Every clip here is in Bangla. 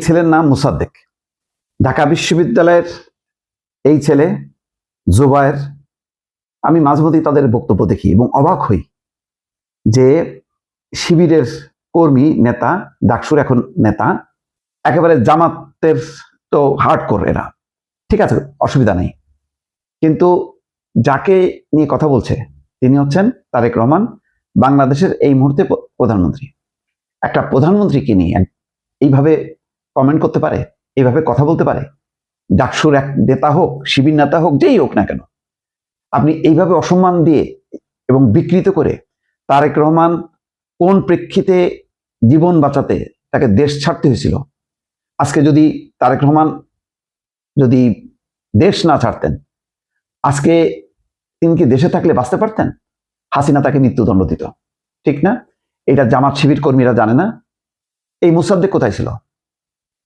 ছেলের নাম মুসাদ্দেক। ঢাকা বিশ্ববিদ্যালয়ের এই ছেলে জুবায়ের, আমি মাঝে মধ্যেই তাদের বক্তব্য দেখি এবং অবাক হই যে শিবিরের কর্মী নেতা, ডাকসুর এখন নেতা, একেবারে জামাতের তো হার্ডকোর এরা, ঠিক আছে, অসুবিধা নেই, কিন্তু যাকে নিয়ে কথা বলছে তিনি হচ্ছেন তারেক রহমান, বাংলাদেশের এই মুহূর্তে প্রধানমন্ত্রী। একটা প্রধানমন্ত্রীকে নিয়ে এইভাবে কমেন্ট করতে পারে, এইভাবে কথা বলতে পারে? ডাকসুর এক নেতা হোক, শিবির নেতা হোক, যেই হোক না কেন, আপনি এইভাবে অসম্মান দিয়ে এবং বিকৃত করে, তারেক রহমান কোন প্রেক্ষিতে জীবন বাঁচাতে তাকে দেশ ছাড়তে হয়েছিল? আজকে যদি তারেক রহমান যদি দেশ না ছাড়তেন, আজকে তিনি কি দেশে থাকলে বাঁচতে পারতেন? হাসিনা তাকে মৃত্যুদণ্ড দিত, ঠিক না? এটা জামাত শিবির কর্মীরা জানে না। এই মুসাদ্দেক কোথায় ছিল?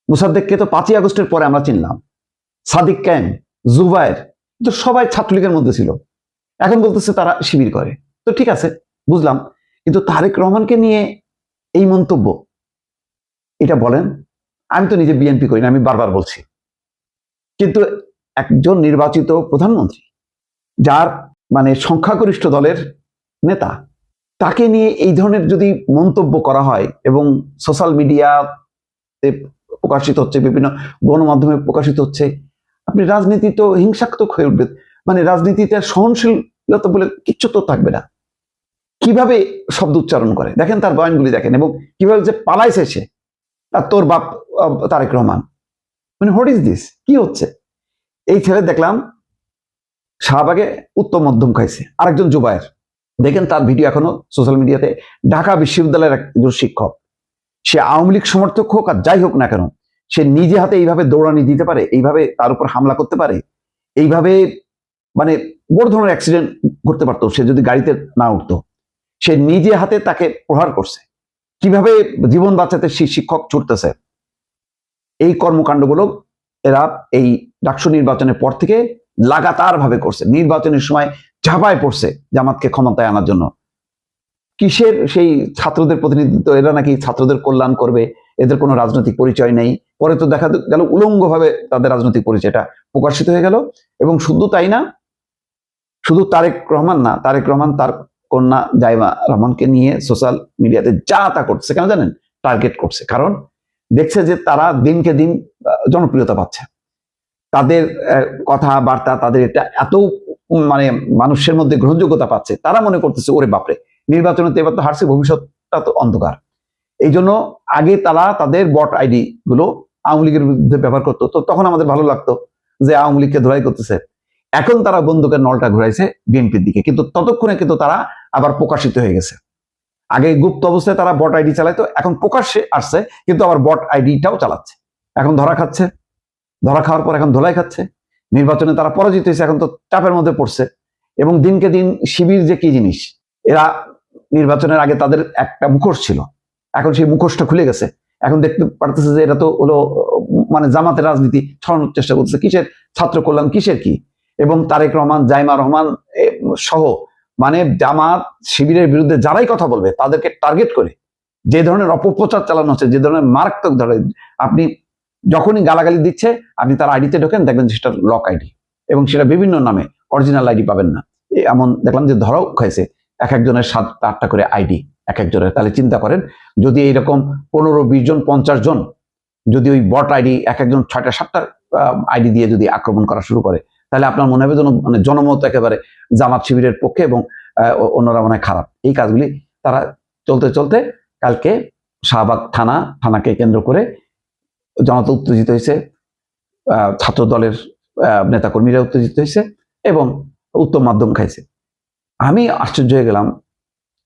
মুসাদ্দেককে তো 5ই আগস্টের পরে আমরা চিনলাম। সাদিক কায়েম, জুবায়ের, তো সবাই ছাত্রলীগের মধ্যে ছিল, এখন বলতেছে তারা শিবির করে। তো ঠিক আছে, বুঝলাম, কিন্তু তারেক রহমানকে নিয়ে এই মন্তব্য, এটা বলেন। আমি তো নিজে বিএনপি করি না, আমি বারবার বলছি, কিন্তু একজন নির্বাচিত প্রধানমন্ত্রী, যার মানে সংখ্যাগরিষ্ঠ দলের নেতা, তাকে নিয়ে এই ধরনের যদি মন্তব্য করা হয় এবং সোশ্যাল মিডিয়াতে প্রকাশিত হচ্ছে, বিভিন্ন গণমাধ্যমে প্রকাশিত হচ্ছে, আপনি রাজনীতি তো হিংসাত্মক হয়ে উঠবে, মানে রাজনীতিতে সহনশীলতা বলে কিচ্ছু তো থাকবে না। কিভাবে শব্দ উচ্চারণ করে দেখেন, তার বয়ানগুলি দেখেন, এবং কিভাবে যে পালাইছে সে, আর তোর বাপ তারেক রহমান, মানে হোয়াট ইজ দিস? কি হচ্ছে? এই ছেলে দেখলাম শাহবাগে উত্তম মধ্যম খাইছে। আরেকজন জুবায়ের, দেখেন তার ভিডিও এখনো সোশ্যাল মিডিয়াতে। ঢাকা বিশ্ববিদ্যালয়ের একজন শিক্ষক, সে আওয়ামী লীগ সমর্থক হোক আর যাই হোক না কেন, সে নিজে হাতে এইভাবে দৌড়ানি দিতে পারে, এইভাবে তার উপর হামলা করতে পারে, এইভাবে মানে বড় ধরনের অ্যাক্সিডেন্ট ঘটতে পারতো সে যদি গাড়িতে না উঠতো। সে নিজে হাতে তাকে প্রহার করছে। কিভাবে জীবন বাঁচাতে শিক্ষক ছুটতেছে। এই কর্মকাণ্ডগুলো এরা এই ডাকসু নির্বাচনের পর থেকে লাগাতার ভাবে করছে। নির্বাচনের সময় ঝাঁপায় পড়ছে জামাতকে ক্ষমতায় আনার জন্য। কিসের সেই ছাত্রদের প্রতিনিধিত্ব, এরা নাকি ছাত্রদের কল্যাণ করবে, এদের কোনো রাজনৈতিক পরিচয় নেই। পরে তো দেখা গেল উলঙ্গভাবে তাদের রাজনৈতিক পরিচয়টা প্রকাশিত হয়ে গেল। এবং শুধু তাই না, শুধু তারেক রহমান না, তারেক রহমান তার কন্যা জাইমা রহমানকে নিয়ে সোশ্যাল মিডিয়াতে যা তা করছে। কেন জানেন? টার্গেট করছে। কারণ দেখছে যে তারা দিনকে দিন জনপ্রিয়তা পাচ্ছে, তাদের কথাবার্তা, তাদের এটা এত মানে মানুষের মধ্যে গ্রহণযোগ্যতা পাচ্ছে, তারা মনে করতেছে ওরে বাপরে, নির্বাচনে তো এবার তো হারছে, ভবিষ্যৎটা তো অন্ধকার। এই জন্য আগে তারা তাদের বট আইডি গুলো আওয়ামী লীগের বিরুদ্ধে ব্যবহার করতো, তো তখন আমাদের ভালো লাগতো যে আওয়ামী লীগকে ধরাই করতেছে। এখন তারা বন্দুকের নলটা ঘুরাইছে বিএনপির দিকে, কিন্তু ততক্ষণে কিন্তু তারা আবার প্রকাশিত হয়ে গেছে। আগে গুপ্ত অবস্থায় তারা বট আইডি চালাইতো, এখন প্রকাশ্যে আসছে, কিন্তু আবার বট আইডিটাও চালাচ্ছে। এখন ধরা খাচ্ছে, ধরা খাওয়ার পর এখন ধোলাই খাচ্ছে। নির্বাচনে তারা পরাজিত হয়েছে, এখন তো চাপের মধ্যে পড়ছে। এবং দিনকে দিন শিবির যে কি জিনিস, এরা নির্বাচনের আগে তাদের একটা মুখোশ ছিল, এখন সেই মুখোশটা খুলে গেছে। এখন দেখতে পারতেছে যে এটা তো হলো মানে জামাতের রাজনীতি ছড়ানোর চেষ্টা করতেছে। কিসের ছাত্র কল্যাণ, কিসের কি? এবং তারেক রহমান, জাইমা রহমান সহ মানে জামাত শিবিরের বিরুদ্ধে যারাই কথা বলবে তাদেরকে টার্গেট করে যে ধরনের অপপ্রচার চালানো হচ্ছে, যে ধরনের মারাত্মক ধরনের, আপনি যখনই গালাগালি দিচ্ছে আপনি তার আইডিতে ঢোকেন, দেখবেন সেটা লক আইডি, এবং সেটা বিভিন্ন নামে, অরিজিনাল আইডি পাবেন না। এমন দেখলাম যে ধরাও খাইছে এক একজনের 7-8টা করে আইডি এক একজনের। তাহলে চিন্তা করেন, যদি এইরকম 15-20 জন 50 জন যদি ওই বট আইডি এক একজন 6টা-7টা আইডি দিয়ে যদি আক্রমণ করা শুরু করে, তাহলে আপনার মনে হবে যেন মানে জনমত একেবারে জামাত শিবিরের পক্ষে এবং অন্যরা মনে হয় খারাপ। এই কাজগুলি তারা চলতে চলতে কালকে শাহবাগ থানাকে কেন্দ্র করে জনতা উত্তেজিত হয়েছে, ছাত্র দলের নেতাকর্মীরা উত্তেজিত হয়েছে এবং উত্তম মাধ্যম খাইছে। আমি আশ্চর্য হয়ে গেলাম,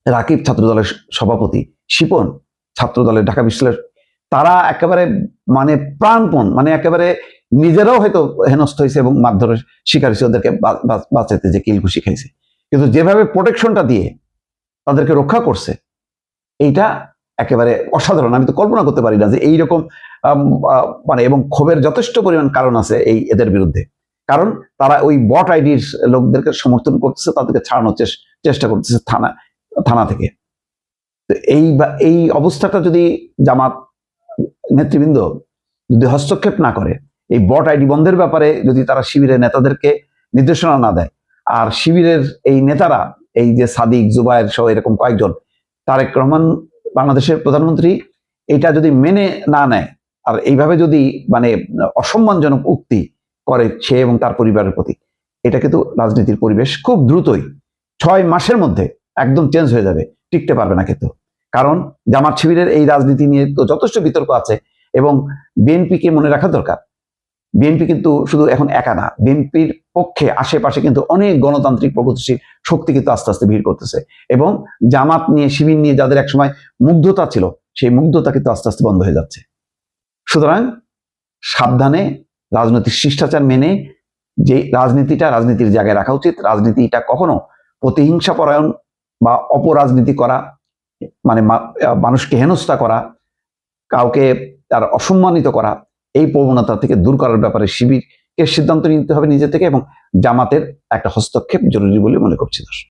রাকিব ছাত্র দলের সভাপতি, শিপন ছাত্র দলের ঢাকা বিশ্ববিদ্যালয়ের, তারা একেবারে মানে প্রাণপণ, মানে একেবারে নিজেরাও হয়তো হেনস্থ হয়েছে এবং মারধরের শিকার হয়েছে, ওদেরকে বাঁচাতে যে কিল ঘুষি খাইছে, কিন্তু যেভাবে প্রোটেকশনটা দিয়ে তাদেরকে রক্ষা করছে, এইটা একেবারে অসাধারণ। আমি তো কল্পনা করতে পারি না যে এইরকম মানে, এবং ক্ষোভের যথেষ্ট পরিমাণ কারণ আছে এই এদের বিরুদ্ধে। কারণ তারা ওই বট আইডির লোকদেরকে সমর্থন করতেছে, তাদেরকে ছাড়ানোর চেষ্টা করতেছে থানা থেকে। তো এই অবস্থাটা যদি জামাত নেতৃবৃন্দ যদি হস্তক্ষেপ না করে, এই বট আইডি বন্ধের ব্যাপারে যদি তারা শিবিরের নেতাদেরকে নির্দেশনা না দেয়, আর শিবিরের এই নেতারা, এই যে সাদিক, জুবায়ের সহ এরকম কয়েকজন, তারেক রহমান বাংলাদেশের প্রধানমন্ত্রী, এটা যদি মেনে না নেয় আর এইভাবে যদি মানে অসম্মানজনক উক্তি করে সে এবং তার পরিবারের প্রতি, এটা কিন্তু রাজনীতির পরিবেশ খুব দ্রুতই 6 মাসের মধ্যে একদম চেঞ্জ হয়ে যাবে, টিকতে পারবে না কিন্তু। কারণ জামাত শিবিরের এই রাজনীতি নিয়ে তো যথেষ্ট বিতর্ক আছে, এবং বিএনপিকে মনে রাখা দরকার, বিএনপি কিন্তু শুধু এখন একা না, বিএনপির পক্ষে আশেপাশে কিন্তু অনেক গণতান্ত্রিক প্রগতিশীল শক্তি কিন্তু আস্তে আস্তে ভিড় করতেছে, এবং জামাত নিয়ে, শিবির নিয়ে যাদের একসময় মুগ্ধতা ছিল, সেই মুগ্ধতা কিন্তু আস্তে আস্তে বন্ধ হয়ে যাচ্ছে। সুতরাং সাবধানে, রাজনৈতিক শিষ্টাচার মেনে যে রাজনীতির জায়গায় রাখা উচিত। রাজনীতিটা কখনো প্রতিহিংসা পরায়ণ বা অপরাজনীতি করা, মানে মানুষকে হেনস্থা করা, কাউকে তার অসম্মানিত করা, এই প্রবণতা থেকে দূর করার ব্যাপারে শিবিরকে সিদ্ধান্ত নিতে হবে নিজে থেকে, এবং জামাতের একটা হস্তক্ষেপ জরুরি বলে মনে করছি।